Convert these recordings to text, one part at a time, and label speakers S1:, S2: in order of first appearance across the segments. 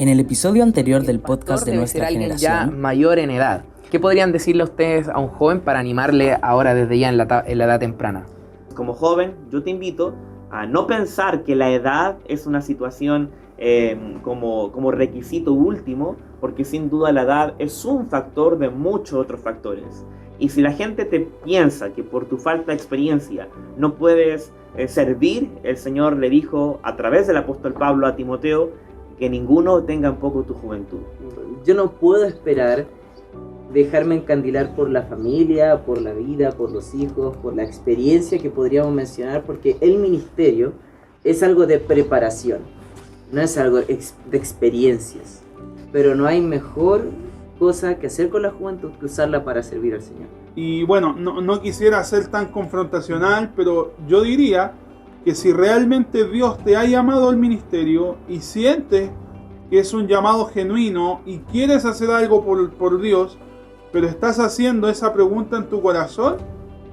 S1: En el episodio anterior del podcast de Nuestra Generación,
S2: ya mayor en edad. ¿Qué podrían decirle ustedes a un joven para animarle ahora desde ya en la edad temprana?
S3: Como joven, yo te invito a no pensar que la edad es una situación como requisito último, porque sin duda la edad es un factor de muchos otros factores. Y si la gente te piensa que por tu falta de experiencia no puedes servir, el Señor le dijo a través del apóstol Pablo a Timoteo que ninguno tenga en poco tu juventud.
S4: Yo no puedo esperar dejarme encandilar por la familia, por la vida, por los hijos, por la experiencia que podríamos mencionar, porque el ministerio es algo de preparación, no es algo de experiencias. Pero no hay mejor cosa que hacer con la juventud que usarla para servir al Señor.
S5: Y bueno, no quisiera ser tan confrontacional, pero yo diría que si realmente Dios te ha llamado al ministerio y sientes que es un llamado genuino y quieres hacer algo por Dios, pero estás haciendo esa pregunta en tu corazón,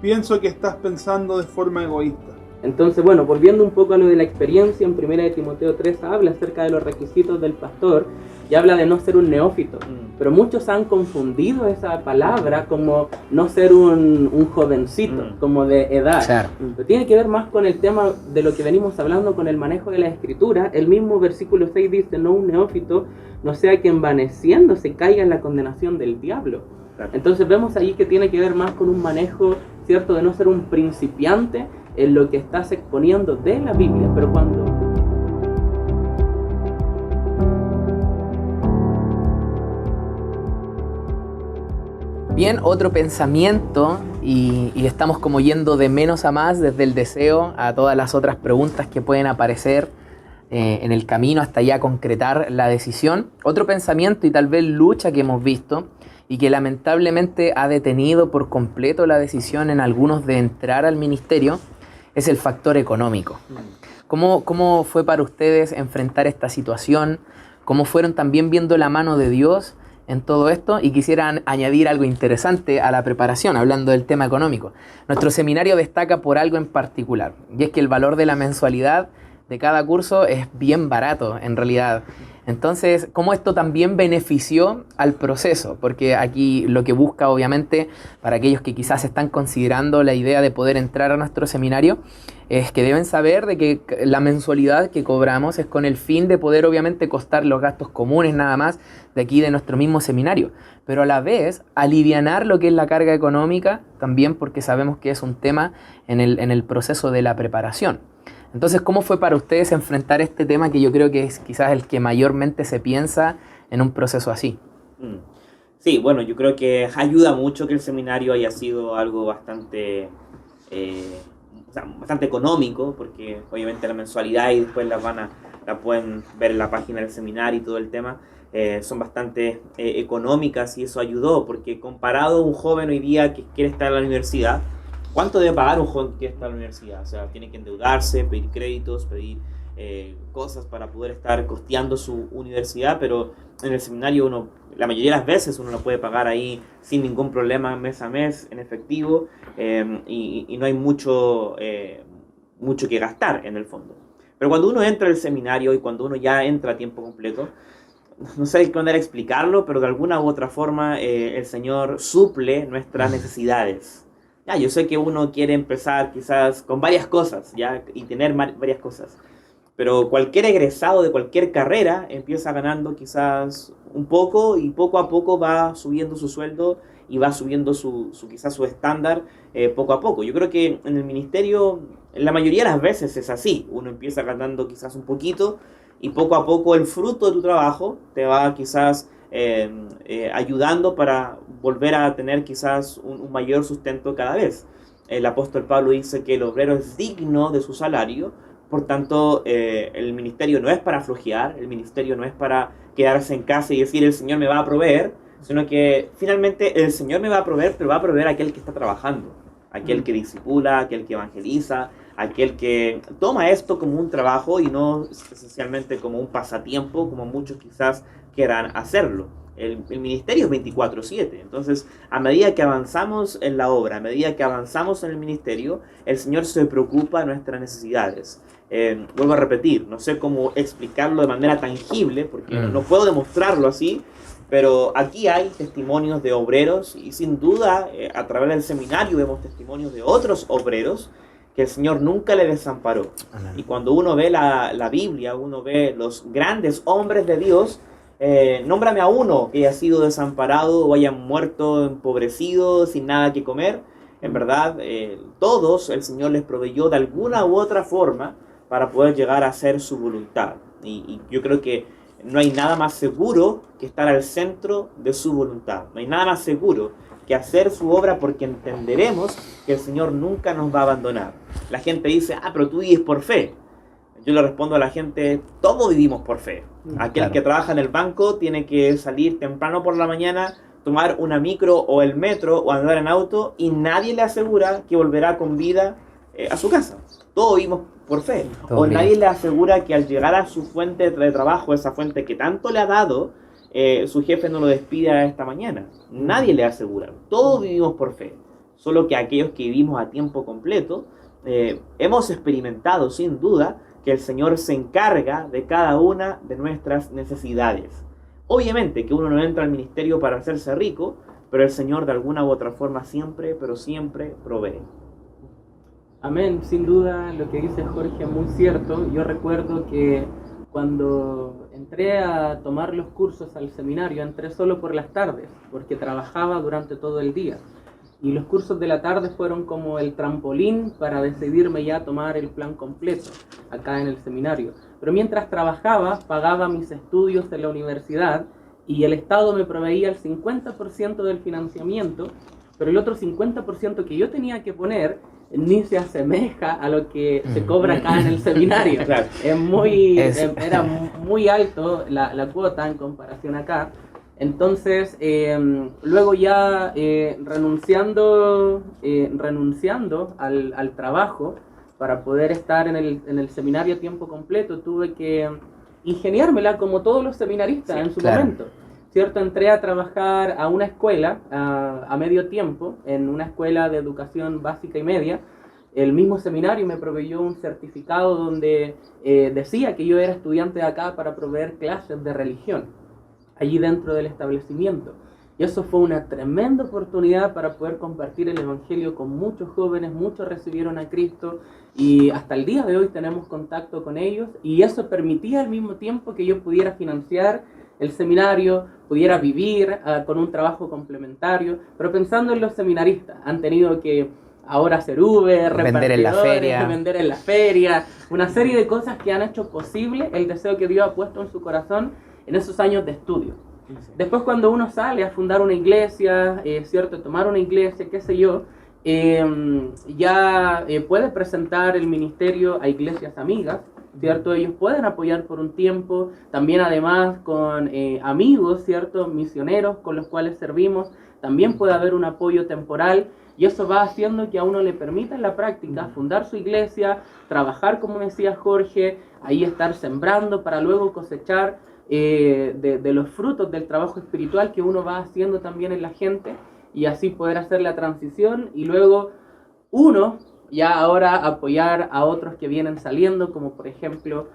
S5: pienso que estás pensando de forma egoísta.
S4: Entonces, bueno, volviendo un poco a lo de la experiencia, en 1 de Timoteo 3 habla acerca de los requisitos del pastor y habla de no ser un neófito. Pero muchos han confundido esa palabra como no ser un jovencito, como de edad.
S2: Claro.
S4: Pero tiene que ver más con el tema de lo que venimos hablando, con el manejo de la escritura. El mismo versículo 6 dice, no un neófito, no sea que envaneciéndose caiga en la condenación del diablo. Claro. Entonces vemos ahí que tiene que ver más con un manejo, ¿cierto?, de no ser un principiante en lo que estás exponiendo de la Biblia, pero cuando...
S2: Bien, otro pensamiento, y estamos como yendo de menos a más, desde el deseo a todas las otras preguntas que pueden aparecer en el camino hasta ya concretar la decisión. Otro pensamiento y tal vez lucha que hemos visto y que lamentablemente ha detenido por completo la decisión en algunos de entrar al ministerio es el factor económico. ¿Cómo fue para ustedes enfrentar esta situación? ¿Cómo fueron también viendo la mano de Dios en todo esto? Y quisiera añadir algo interesante a la preparación, hablando del tema económico. Nuestro seminario destaca por algo en particular, y es que el valor de la mensualidad de cada curso es bien barato, en realidad. Entonces, ¿cómo esto también benefició al proceso? Porque aquí lo que busca, obviamente, para aquellos que quizás están considerando la idea de poder entrar a nuestro seminario, es que deben saber de que la mensualidad que cobramos es con el fin de poder, obviamente, costar los gastos comunes nada más de aquí de nuestro mismo seminario. Pero a la vez, alivianar lo que es la carga económica, también porque sabemos que es un tema en el proceso de la preparación. Entonces, ¿cómo fue para ustedes enfrentar este tema que yo creo que es quizás el que mayormente se piensa en un proceso así?
S3: Sí, bueno, yo creo que ayuda mucho que el seminario haya sido algo bastante económico, porque obviamente la mensualidad y después la pueden ver en la página del seminario y todo el tema, son bastante económicas, y eso ayudó, porque comparado a un joven hoy día que quiere estar en la universidad, ¿cuánto debe pagar un joven que está en la universidad? O sea, tiene que endeudarse, pedir créditos, pedir cosas para poder estar costeando su universidad, pero en el seminario la mayoría de las veces uno lo puede pagar ahí sin ningún problema mes a mes en efectivo, y no hay mucho que gastar en el fondo. Pero cuando uno entra al seminario y cuando uno ya entra a tiempo completo, no sé de qué manera explicarlo, pero de alguna u otra forma el Señor suple nuestras necesidades. Ya, yo sé que uno quiere empezar quizás con varias cosas, ya, y tener varias cosas, pero cualquier egresado de cualquier carrera empieza ganando quizás un poco, y poco a poco va subiendo su sueldo y va subiendo quizás su estándar poco a poco. Yo creo que en el ministerio la mayoría de las veces es así. Uno empieza ganando quizás un poquito y poco a poco el fruto de tu trabajo te va quizás ayudando para volver a tener quizás un mayor sustento cada vez. El apóstol Pablo dice que el obrero es digno de su salario, por tanto el ministerio no es para flojear, el ministerio no es para quedarse en casa y decir el Señor me va a proveer, sino que finalmente el Señor me va a proveer, pero va a proveer a aquel que está trabajando, aquel que discipula, aquel que evangeliza, aquel que toma esto como un trabajo y no esencialmente como un pasatiempo, como muchos quizás quieran hacerlo. el ministerio es 24/7. Entonces, a medida que avanzamos en la obra, a medida que avanzamos en el ministerio, el Señor se preocupa de nuestras necesidades. Vuelvo a repetir, no sé cómo explicarlo de manera tangible, porque no puedo demostrarlo así, pero aquí hay testimonios de obreros y sin duda a través del seminario vemos testimonios de otros obreros que el Señor nunca le desamparó. Amén. Y cuando uno ve la Biblia, uno ve los grandes hombres de Dios, nómbrame a uno que haya sido desamparado o haya muerto empobrecido, sin nada que comer. En verdad, todos el Señor les proveyó de alguna u otra forma para poder llegar a hacer su voluntad. Y yo creo que no hay nada más seguro que estar al centro de su voluntad. No hay nada más seguro que hacer su obra, porque entenderemos que el Señor nunca nos va a abandonar. La gente dice, pero tú vives por fe. Yo le respondo a la gente, todos vivimos por fe. Aquel que trabaja en el banco tiene que salir temprano por la mañana, tomar una micro o el metro o andar en auto, y nadie le asegura que volverá con vida a su casa. Todos vivimos por fe. O nadie le asegura que al llegar a su fuente de trabajo, esa fuente que tanto le ha dado, su jefe no lo despida esta mañana. Nadie le asegura. Todos vivimos por fe. Solo que aquellos que vivimos a tiempo completo, hemos experimentado sin duda que el Señor se encarga de cada una de nuestras necesidades. Obviamente que uno no entra al ministerio para hacerse rico, pero el Señor de alguna u otra forma siempre, pero siempre provee.
S6: Amén, sin duda lo que dice Jorge es muy cierto. Yo recuerdo que cuando entré a tomar los cursos al seminario, entré solo por las tardes, porque trabajaba durante todo el día. Y los cursos de la tarde fueron como el trampolín para decidirme ya a tomar el plan completo acá en el seminario. Pero mientras trabajaba, pagaba mis estudios en la universidad y el Estado me proveía el 50% del financiamiento, pero el otro 50% que yo tenía que poner ni se asemeja a lo que se cobra acá en el seminario. Claro. Era muy alto la cuota en comparación acá. Entonces, luego ya renunciando al trabajo para poder estar en el seminario a tiempo completo, tuve que ingeniármela como todos los seminaristas en su momento. ¿Cierto? Entré a trabajar a una escuela a medio tiempo, en una escuela de educación básica y media. El mismo seminario me proveyó un certificado donde decía que yo era estudiante de acá para proveer clases de religión allí dentro del establecimiento. Y eso fue una tremenda oportunidad para poder compartir el Evangelio con muchos jóvenes. Muchos recibieron a Cristo y hasta el día de hoy tenemos contacto con ellos, y eso permitía al mismo tiempo que yo pudiera financiar el seminario, pudiera vivir con un trabajo complementario. Pero pensando en los seminaristas, han tenido que ahora hacer Uber,
S2: vender en la feria,
S6: una serie de cosas que han hecho posible el deseo que Dios ha puesto en su corazón en esos años de estudio. Después, cuando uno sale a fundar una iglesia, ¿cierto? Tomar una iglesia, qué sé yo, ya puede presentar el ministerio a iglesias amigas, ¿cierto? Ellos pueden apoyar por un tiempo, también además con amigos, ¿cierto? Misioneros con los cuales servimos, también puede haber un apoyo temporal, y eso va haciendo que a uno le permita en la práctica fundar su iglesia, trabajar, como decía Jorge, ahí estar sembrando para luego cosechar de los frutos del trabajo espiritual que uno va haciendo también en la gente, y así poder hacer la transición, y luego uno ya ahora apoyar a otros que vienen saliendo, como por ejemplo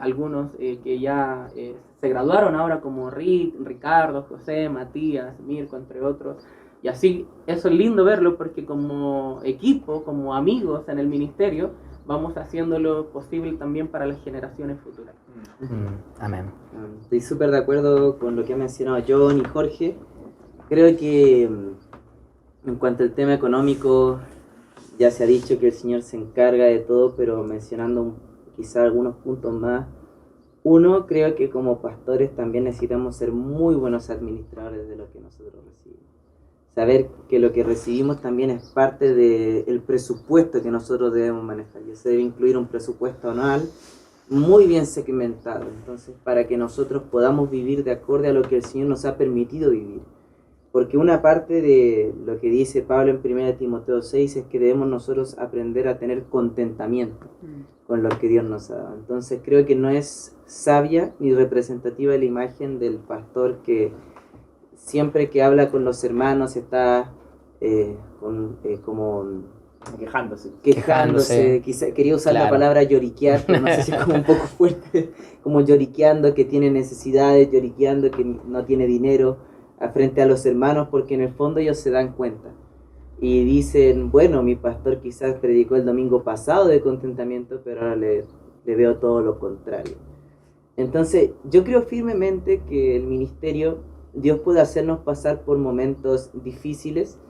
S6: algunos que ya se graduaron ahora, como Ricardo, José, Matías, Mirko, entre otros. Y así, eso es lindo verlo, porque como equipo, como amigos en el ministerio, vamos haciéndolo posible también para las generaciones futuras.
S2: Amén.
S4: Estoy súper de acuerdo con lo que ha mencionado John y Jorge. Creo que en cuanto al tema económico, ya se ha dicho que el Señor se encarga de todo, pero mencionando quizá algunos puntos más. Uno, creo que como pastores también necesitamos ser muy buenos administradores de lo que nosotros recibimos. Saber que lo que recibimos también es parte del presupuesto que nosotros debemos manejar. Y se debe incluir un presupuesto anual muy bien segmentado, entonces, para que nosotros podamos vivir de acuerdo a lo que el Señor nos ha permitido vivir. Porque una parte de lo que dice Pablo en 1 Timoteo 6 es que debemos nosotros aprender a tener contentamiento. con lo que Dios nos ha dado. Entonces creo que no es sabia ni representativa la imagen del pastor que siempre que habla con los hermanos está como quejándose. Quizá, quería usar la palabra lloriquear, pero no sé si es como un poco fuerte, como lloriqueando que tiene necesidades, lloriqueando que no tiene dinero frente a los hermanos, porque en el fondo ellos se dan cuenta y dicen, bueno, mi pastor quizás predicó el domingo pasado de contentamiento, pero ahora le veo todo lo contrario. Entonces yo creo firmemente que el ministerio, Dios puede hacernos pasar por momentos difíciles,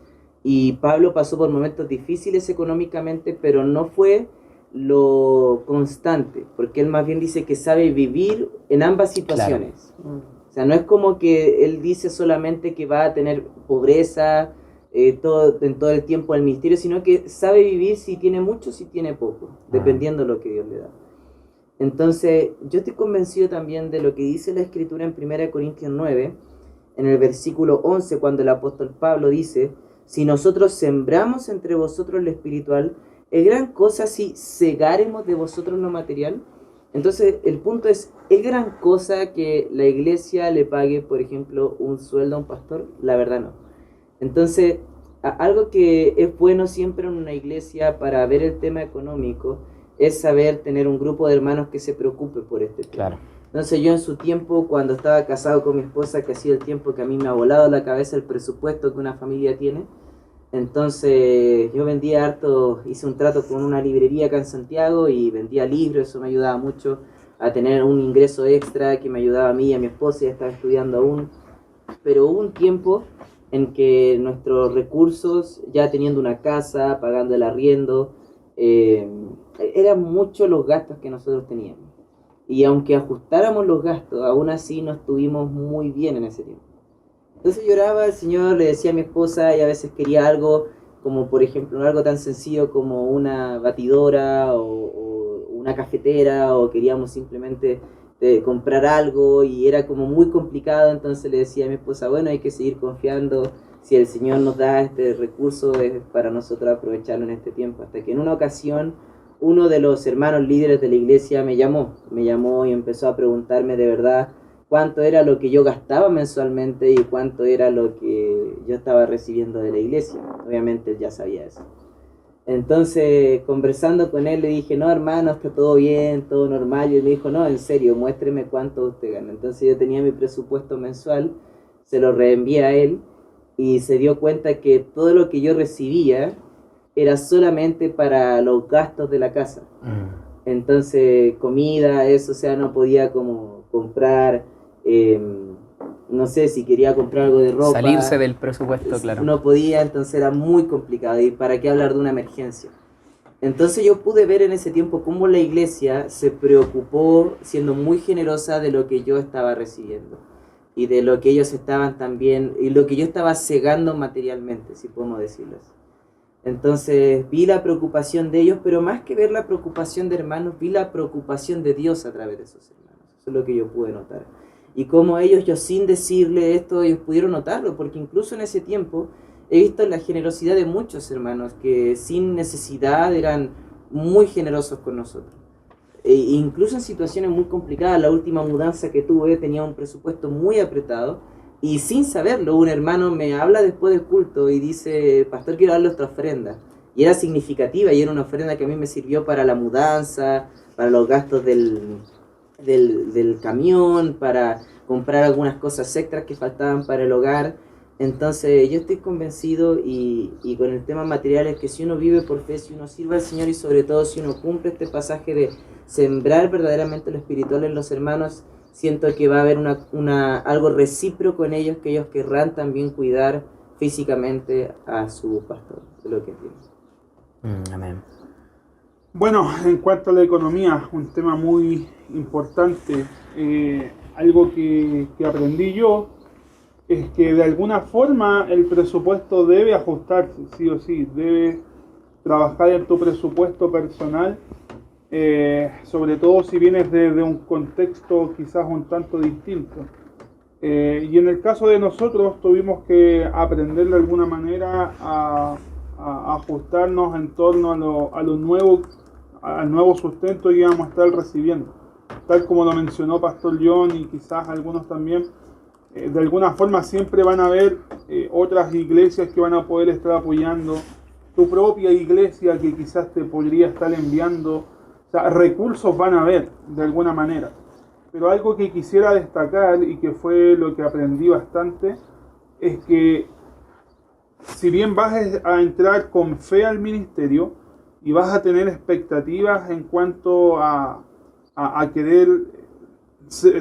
S4: y Pablo pasó por momentos difíciles económicamente, pero no fue lo constante, porque él más bien dice que sabe vivir en ambas situaciones. Claro. O sea, no es como que él dice solamente que va a tener pobreza en todo el tiempo del ministerio, sino que sabe vivir si tiene mucho, si tiene poco, dependiendo de lo que Dios le da. Entonces, yo estoy convencido también de lo que dice la Escritura en 1 Corintios 9, en el versículo 11, cuando el apóstol Pablo dice: si nosotros sembramos entre vosotros lo espiritual, ¿es gran cosa si segáremos de vosotros lo material? Entonces, el punto es gran cosa que la iglesia le pague, por ejemplo, un sueldo a un pastor? La verdad no. Entonces, algo que es bueno siempre en una iglesia para ver el tema económico es saber tener un grupo de hermanos que se preocupe por este tema. Claro. Entonces yo en su tiempo, cuando estaba casado con mi esposa, que ha sido el tiempo que a mí me ha volado la cabeza el presupuesto que una familia tiene, entonces yo vendía harto, hice un trato con una librería acá en Santiago y vendía libros, eso me ayudaba mucho a tener un ingreso extra que me ayudaba a mí y a mi esposa, ya estaba estudiando aún, pero hubo un tiempo en que nuestros recursos, ya teniendo una casa, pagando el arriendo, eran muchos los gastos que nosotros teníamos. Y aunque ajustáramos los gastos, aún así no estuvimos muy bien en ese tiempo. Entonces lloraba al Señor, le decía a mi esposa, y a veces quería algo, como por ejemplo algo tan sencillo como una batidora o una cafetera, o queríamos simplemente comprar algo, y era como muy complicado. Entonces le decía a mi esposa, bueno, hay que seguir confiando, si el Señor nos da este recurso es para nosotros aprovecharlo en este tiempo. Hasta que en una ocasión uno de los hermanos líderes de la iglesia me llamó y empezó a preguntarme de verdad cuánto era lo que yo gastaba mensualmente y cuánto era lo que yo estaba recibiendo de la iglesia. Obviamente él ya sabía eso. Entonces, conversando con él, le dije, no, hermano, está todo bien, todo normal. Y él me dijo, no, en serio, muéstreme cuánto usted gana. Entonces yo tenía mi presupuesto mensual, se lo reenvié a él y se dio cuenta que todo lo que yo recibía era solamente para los gastos de la casa. Entonces, comida, eso, o sea, no podía como comprar, no sé, si quería comprar algo de ropa.
S2: Salirse del presupuesto, claro.
S4: No podía, entonces era muy complicado. ¿Y para qué hablar de una emergencia? Entonces yo pude ver en ese tiempo cómo la iglesia se preocupó, siendo muy generosa de lo que yo estaba recibiendo. Y de lo que ellos estaban también, y lo que yo estaba cegando materialmente, si podemos decirlo así. Entonces vi la preocupación de ellos, pero más que ver la preocupación de hermanos, vi la preocupación de Dios a través de esos hermanos. Eso es lo que yo pude notar. Y como ellos, yo sin decirle esto, ellos pudieron notarlo, porque incluso en ese tiempo he visto la generosidad de muchos hermanos que sin necesidad eran muy generosos con nosotros. Incluso en situaciones muy complicadas, la última mudanza que tuve tenía un presupuesto muy apretado, y sin saberlo, un hermano me habla después del culto y dice, pastor, quiero darle otra ofrenda. Y era significativa, y era una ofrenda que a mí me sirvió para la mudanza, para los gastos del camión, para comprar algunas cosas extras que faltaban para el hogar. Entonces yo estoy convencido y con el tema material es que si uno vive por fe, si uno sirve al Señor y sobre todo si uno cumple este pasaje de sembrar verdaderamente lo espiritual en los hermanos, siento que va a haber algo recíproco en ellos, que ellos querrán también cuidar físicamente a su pastor. Eso es lo que entiendo.
S2: Amén.
S5: Bueno, en cuanto a la economía, un tema muy importante, algo que aprendí yo es que de alguna forma el presupuesto debe ajustarse, sí o sí, debe trabajar en tu presupuesto personal, sobre todo si vienes de un contexto quizás un tanto distinto. Y en el caso de nosotros tuvimos que aprender de alguna manera a ajustarnos en torno a lo nuevo, al nuevo sustento que íbamos a estar recibiendo. Tal como lo mencionó Pastor John y quizás algunos también, de alguna forma siempre van a haber otras iglesias que van a poder estar apoyando, tu propia iglesia que quizás te podría estar enviando, o sea, recursos van a haber de alguna manera. Pero algo que quisiera destacar y que fue lo que aprendí bastante, es que si bien vas a entrar con fe al ministerio y vas a tener expectativas en cuanto a querer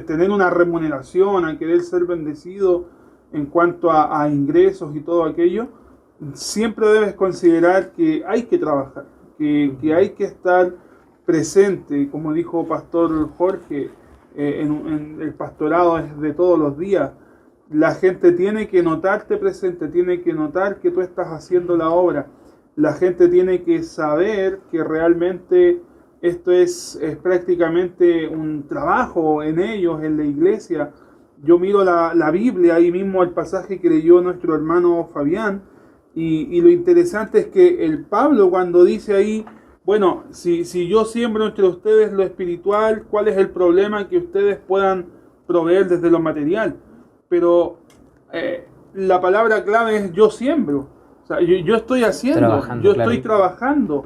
S5: tener una remuneración, a querer ser bendecido en cuanto a ingresos y todo aquello, siempre debes considerar que hay que trabajar, que hay que estar presente, como dijo Pastor Jorge, en el pastorado es de todos los días. La gente tiene que notarte presente, tiene que notar que tú estás haciendo la obra. La gente tiene que saber que realmente esto es prácticamente un trabajo en ellos, en la iglesia. Yo miro la Biblia, ahí mismo el pasaje que leyó nuestro hermano Fabián, y lo interesante es que el Pablo cuando dice ahí, bueno, si yo siembro entre ustedes lo espiritual, ¿cuál es el problema que ustedes puedan proveer desde lo material? Pero la palabra clave es yo siembro. O sea, yo estoy haciendo, estoy trabajando,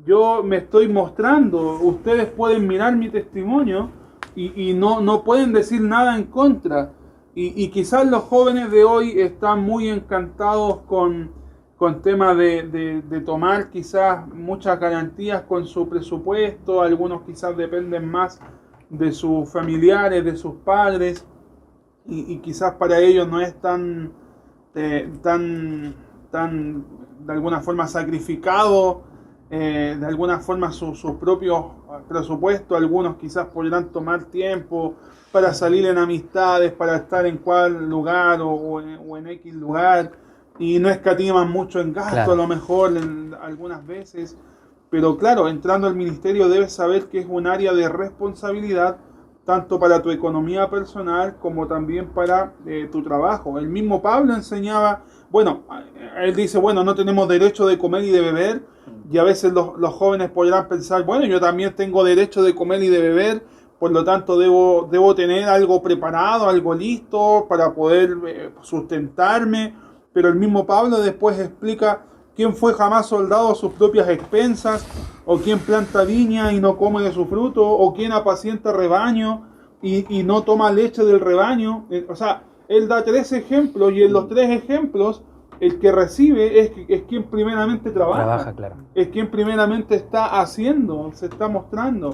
S5: yo me estoy mostrando. Ustedes pueden mirar mi testimonio y no pueden decir nada en contra. Y quizás los jóvenes de hoy están muy encantados con temas de tomar quizás muchas garantías con su presupuesto. Algunos quizás dependen más de sus familiares, de sus padres. Y quizás para ellos no es tan de alguna forma sacrificado, de alguna forma sus propios presupuestos. Algunos quizás podrán tomar tiempo para salir en amistades, para estar en cual lugar o en X lugar, y no escatiman mucho en gasto, claro, a lo mejor algunas veces. Pero claro, entrando al ministerio debes saber que es un área de responsabilidad, tanto para tu economía personal como también para tu trabajo. El mismo Pablo enseñaba, bueno, él dice, bueno, no tenemos derecho de comer y de beber, y a veces los jóvenes podrán pensar, bueno, yo también tengo derecho de comer y de beber, por lo tanto debo tener algo preparado, algo listo para poder sustentarme. Pero el mismo Pablo después explica, ¿quién fue jamás soldado a sus propias expensas? ¿O quién planta viña y no come de su fruto? ¿O quién apacienta rebaño y no toma leche del rebaño? O sea, él da 3 ejemplos, y en los 3 ejemplos el que recibe es quien primeramente trabaja, claro. Es quien primeramente está haciendo, se está mostrando.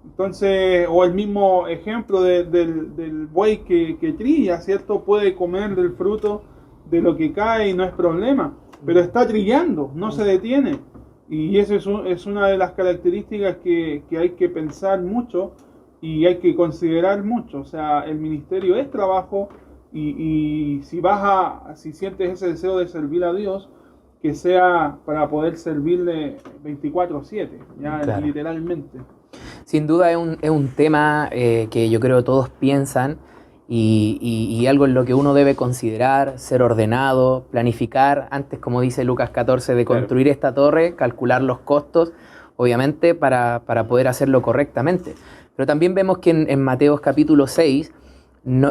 S5: Entonces, o el mismo ejemplo del buey que trilla, ¿cierto? Puede comer del fruto de lo que cae y no es problema, pero está trillando, no se detiene. Y eso es una de las características que hay que pensar mucho y hay que considerar mucho. O sea, el ministerio es trabajo, y si sientes ese deseo de servir a Dios, que sea para poder servirle 24/7, ya, claro, literalmente.
S2: Sin duda es un tema que yo creo todos piensan, y algo en lo que uno debe considerar, ser ordenado, planificar antes, como dice Lucas 14, de construir, claro, esta torre, calcular los costos, obviamente, para poder hacerlo correctamente. Pero también vemos que en Mateo capítulo 6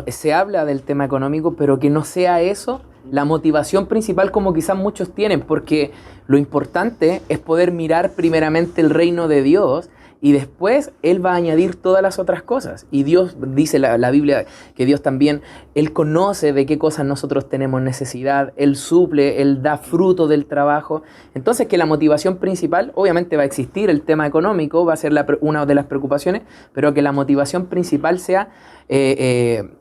S2: se habla del tema económico, pero que no sea eso la motivación principal como quizás muchos tienen, porque lo importante es poder mirar primeramente el reino de Dios, y después Él va a añadir todas las otras cosas. Y Dios, dice la Biblia, que Dios también, Él conoce de qué cosas nosotros tenemos necesidad, Él suple, Él da fruto del trabajo. Entonces, que la motivación principal, obviamente va a existir el tema económico, va a ser una de las preocupaciones, pero que la motivación principal sea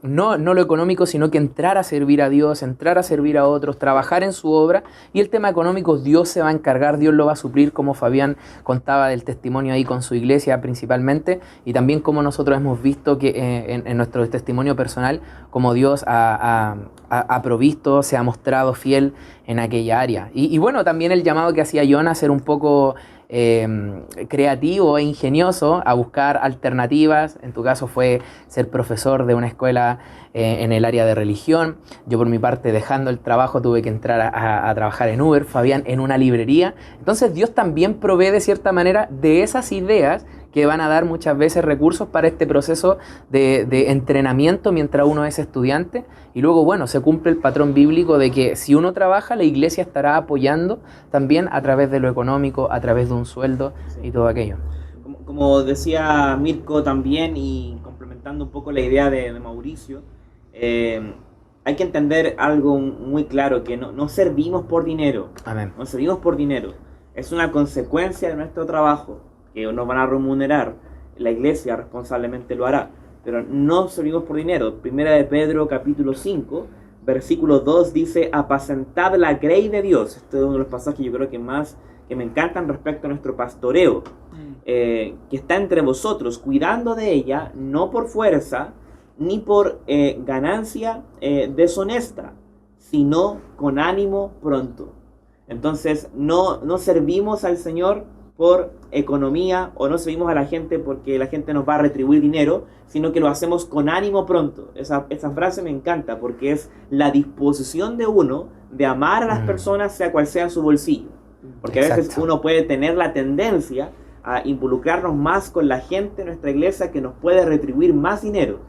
S2: no lo económico, sino que entrar a servir a Dios, entrar a servir a otros, trabajar en su obra. Y el tema económico Dios se va a encargar, Dios lo va a suplir, como Fabián contaba del testimonio ahí con su iglesia principalmente, y también como nosotros hemos visto que en nuestro testimonio personal, como Dios ha provisto, se ha mostrado fiel en aquella área. Y bueno, también el llamado que hacía John a ser un poco creativo e ingenioso a buscar alternativas. En tu caso fue ser profesor de una escuela en el área de religión. Yo por mi parte, dejando el trabajo, tuve que entrar a trabajar en Uber, Fabián en una librería. Entonces Dios también provee de cierta manera de esas ideas que van a dar muchas veces recursos para este proceso de entrenamiento mientras uno es estudiante. Y luego, bueno, se cumple el patrón bíblico de que si uno trabaja, la iglesia estará apoyando también a través de lo económico, a través de un sueldo y todo aquello.
S3: Como decía Mirko también, y complementando un poco la idea de Mauricio, hay que entender algo muy claro, que no servimos por dinero.
S2: Amén.
S3: No servimos por dinero. Es una consecuencia de nuestro trabajo, que nos van a remunerar. La iglesia responsablemente lo hará, pero no servimos por dinero. Primera de Pedro capítulo 5, versículo 2 dice: apacentad la grey de Dios. Este es uno de los pasajes yo creo que más que me encantan respecto a nuestro pastoreo, que está entre vosotros, cuidando de ella, no por fuerza ni por ganancia deshonesta, sino con ánimo pronto. Entonces no servimos al Señor por economía, o no servimos a la gente porque la gente nos va a retribuir dinero, sino que lo hacemos con ánimo pronto. Esa frase me encanta, porque es la disposición de uno de amar a las personas, sea cual sea su bolsillo. Porque a veces uno puede tener la tendencia a involucrarnos más con la gente en nuestra iglesia que nos puede retribuir más dinero.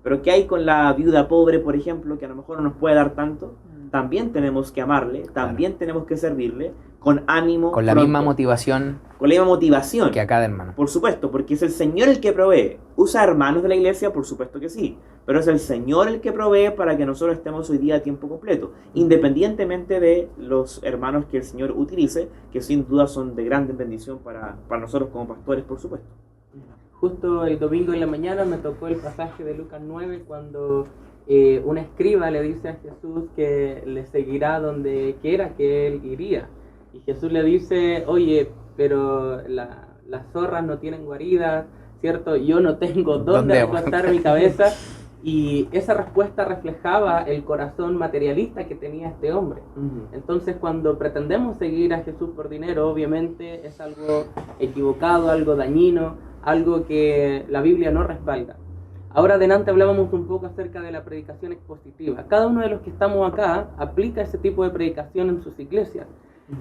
S3: Pero ¿qué hay con la viuda pobre, por ejemplo, que a lo mejor no nos puede dar tanto? También tenemos que amarle, también tenemos que servirle con ánimo.
S2: Con la
S3: pronto.
S2: misma motivación.
S3: Con la misma motivación.
S2: Que a cada hermano.
S3: Por supuesto, porque es el Señor el que provee. ¿Usa hermanos de la iglesia? Por supuesto que sí. Pero es el Señor el que provee para que nosotros estemos hoy día a tiempo completo. Independientemente de los hermanos que el Señor utilice, que sin duda son de gran bendición para nosotros como pastores, por supuesto.
S6: Justo el domingo en la mañana me tocó el pasaje de Lucas 9 cuando una escriba le dice a Jesús que le seguirá donde quiera que él iría. Y Jesús le dice: oye, pero las zorras no tienen guaridas, ¿cierto? Yo no tengo dónde acostar mi cabeza. Y esa respuesta reflejaba el corazón materialista que tenía este hombre. Entonces, cuando pretendemos seguir a Jesús por dinero, obviamente es algo equivocado, algo dañino, algo que la Biblia no respalda. Ahora adelante hablábamos un poco acerca de la predicación expositiva. Cada uno de los que estamos acá aplica ese tipo de predicación en sus iglesias.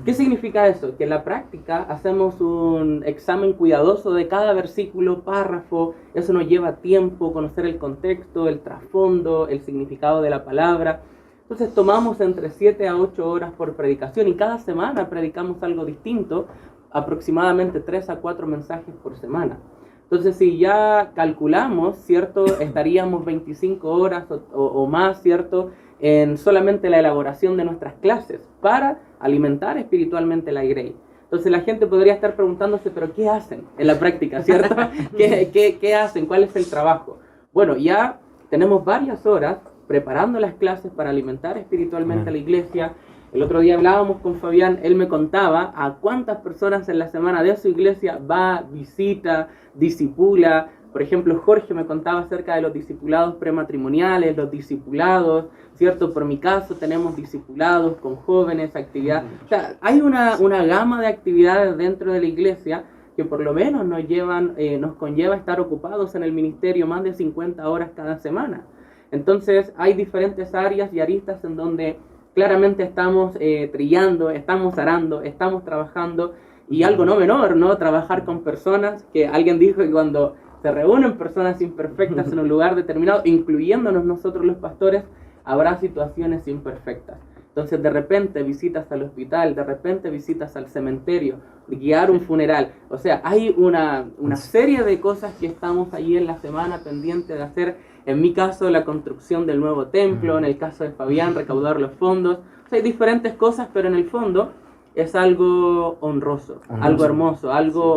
S6: ¿Qué significa eso? Que en la práctica hacemos un examen cuidadoso de cada versículo, párrafo. Eso nos lleva tiempo, conocer el contexto, el trasfondo, el significado de la palabra. Entonces tomamos entre 7 a 8 horas por predicación y cada semana predicamos algo distinto, aproximadamente 3 a 4 mensajes por semana. Entonces, si ya calculamos, ¿cierto? Estaríamos 25 horas o más, ¿cierto? En solamente la elaboración de nuestras clases para alimentar espiritualmente la Grey. Entonces la gente podría estar preguntándose, ¿pero qué hacen en la práctica, cierto? ¿Qué hacen? ¿Cuál es el trabajo? Bueno, ya tenemos varias horas preparando las clases para alimentar espiritualmente a la iglesia. El otro día hablábamos con Fabián, él me contaba a cuántas personas en la semana de su iglesia va, visita, discipula. Por ejemplo, Jorge me contaba acerca de los discipulados prematrimoniales, los discipulados, ¿cierto? Por mi caso tenemos discipulados con jóvenes, actividades. O sea, hay una gama de actividades dentro de la iglesia que por lo menos nos conlleva estar ocupados en el ministerio más de 50 horas cada semana. Entonces, hay diferentes áreas y aristas en donde claramente estamos trillando, estamos arando, estamos trabajando, y algo no menor, ¿no? Trabajar con personas, que alguien dijo que cuando se reúnen personas imperfectas en un lugar determinado, incluyéndonos nosotros los pastores, habrá situaciones imperfectas. Entonces, de repente visitas al hospital, de repente visitas al cementerio, guiar un funeral. O sea, hay una serie de cosas que estamos ahí en la semana pendientes de hacer. En mi caso, la construcción del nuevo templo, en el caso de Fabián, recaudar los fondos. O sea, hay diferentes cosas, pero en el fondo es algo honroso. Algo hermoso,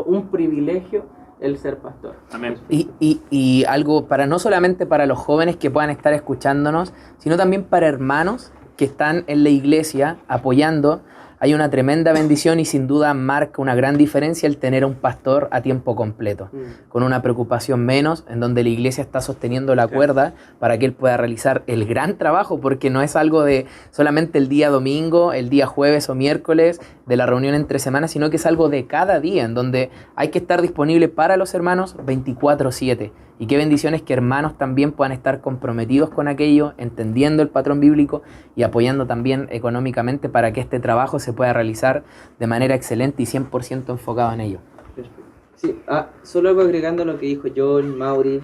S6: un privilegio el ser pastor.
S3: Amén.
S2: Y algo no solamente para los jóvenes que puedan estar escuchándonos, sino también para hermanos que están en la iglesia apoyando hay una tremenda bendición y sin duda marca una gran diferencia el tener a un pastor a tiempo completo, con una preocupación menos, en donde la iglesia está sosteniendo la cuerda para que él pueda realizar el gran trabajo, porque no es algo de solamente el día domingo, el día jueves o miércoles de la reunión entre semanas, sino que es algo de cada día, en donde hay que estar disponible para los hermanos 24/7. Y qué bendiciones que hermanos también puedan estar comprometidos con aquello, entendiendo el patrón bíblico y apoyando también económicamente para que este trabajo se pueda realizar de manera excelente y 100% enfocado en ello.
S4: Perfecto. Sí, solo algo agregando a lo que dijo John, Mauri,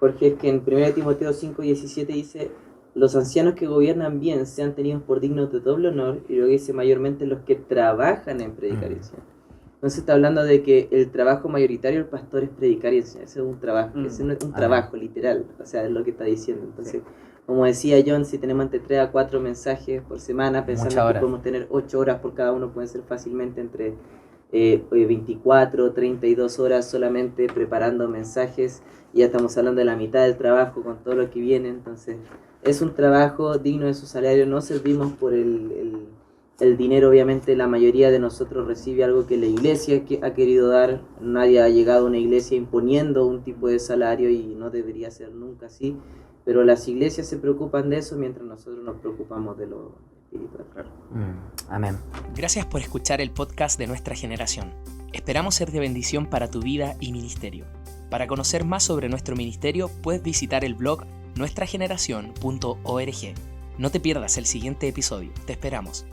S4: Jorge, es que en 1 Timoteo 5:17 dice: los ancianos que gobiernan bien sean tenidos por dignos de doble honor, y luego dice mayormente los que trabajan en predicar y enseñar. Entonces está hablando de que el trabajo mayoritario del pastor es predicar y enseñar. Ese es un trabajo, ese no es un trabajo literal, o sea, es lo que está diciendo. Entonces, como decía John, si tenemos entre 3 a 4 mensajes por semana, pensando que podemos tener 8 horas por cada uno, pueden ser fácilmente entre 24, 32 horas solamente preparando mensajes, y ya estamos hablando de la mitad del trabajo con todo lo que viene. Entonces, es un trabajo digno de su salario. No servimos por el dinero. Obviamente la mayoría de nosotros recibe algo que la iglesia ha querido dar. Nadie ha llegado a una iglesia imponiendo un tipo de salario y no debería ser nunca así, pero las iglesias se preocupan de eso mientras nosotros nos preocupamos de lo espiritual.
S2: Amén.
S1: Gracias por escuchar el podcast de Nuestra Generación. Esperamos ser de bendición para tu vida y ministerio. Para conocer más sobre nuestro ministerio puedes visitar el blog nuestrageneracion.org. No te pierdas el siguiente episodio. Te esperamos.